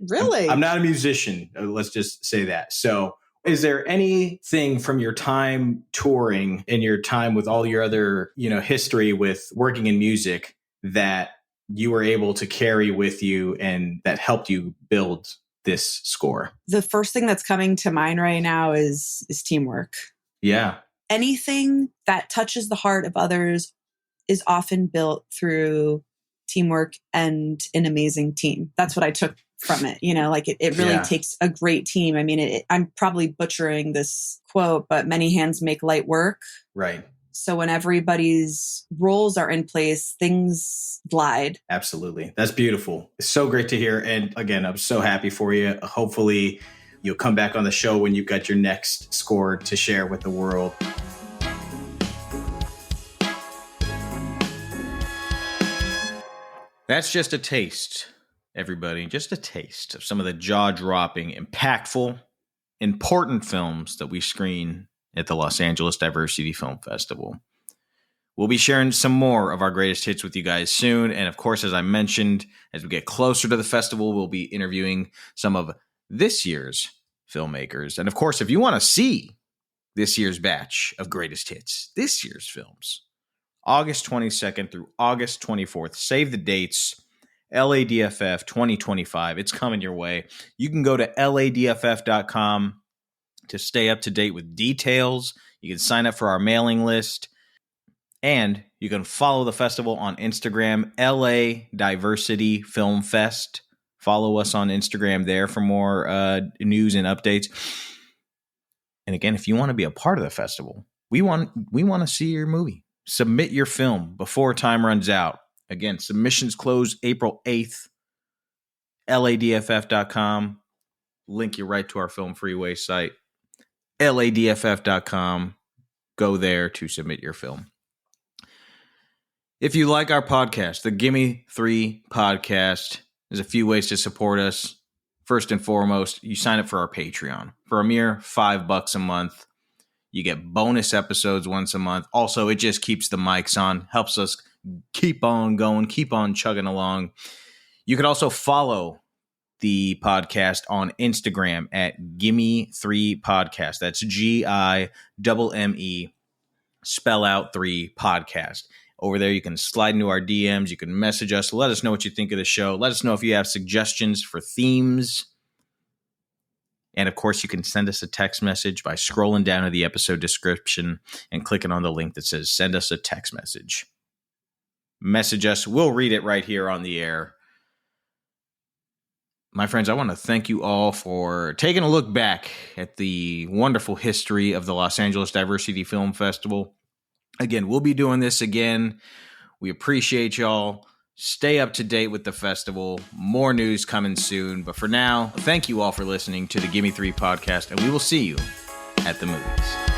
Really? I'm not a musician. Let's just say that. So is there anything from your time touring and your time with all your other, history with working in music that you were able to carry with you and that helped you build this score? The first thing that's coming to mind right now is teamwork. Yeah. Anything that touches the heart of others is often built through teamwork and an amazing team. That's what I took from it. Like it really takes a great team. I mean, I'm probably butchering this quote, but many hands make light work. Right. So when everybody's roles are in place, things glide. Absolutely. That's beautiful. It's so great to hear. And again, I'm so happy for you. Hopefully you'll come back on the show when you've got your next score to share with the world. That's just a taste, everybody. Just a taste of some of the jaw-dropping, impactful, important films that we screen at the Los Angeles Diversity Film Festival. We'll be sharing some more of our greatest hits with you guys soon. And of course, as I mentioned, as we get closer to the festival, we'll be interviewing some of this year's filmmakers. And of course, if you want to see this year's batch of greatest hits, this year's films, August 22nd through August 24th, save the dates, LADFF 2025. It's coming your way. You can go to LADFF.com to stay up to date with details. You can sign up for our mailing list. And you can follow the festival on Instagram, LA Diversity Film Fest. Follow us on Instagram there for more news and updates. And again, if you want to be a part of the festival, we want to see your movie. Submit your film before time runs out. Again, submissions close April 8th. LADFF.com. Link you right to our Film Freeway site. LADFF.com. Go there to submit your film. If you like our podcast, the Gimme Three Podcast, there's a few ways to support us. First and foremost, you sign up for our Patreon. For a mere $5 a month, you get bonus episodes once a month. Also, it just keeps the mics on, helps us keep on going, keep on chugging along. You could also follow the podcast on Instagram at Gimme Three Podcast. That's GIMME, spell out 3 podcast. Over there, you can slide into our DMs. You can message us. Let us know what you think of the show. Let us know if you have suggestions for themes. And, of course, you can send us a text message by scrolling down to the episode description and clicking on the link that says send us a text message. Message us. We'll read it right here on the air. My friends, I want to thank you all for taking a look back at the wonderful history of the Los Angeles Diversity Film Festival. Again, we'll be doing this again. We appreciate y'all. Stay up to date with the festival. More news coming soon. But for now, thank you all for listening to the Gimme Three Podcast, and we will see you at the movies.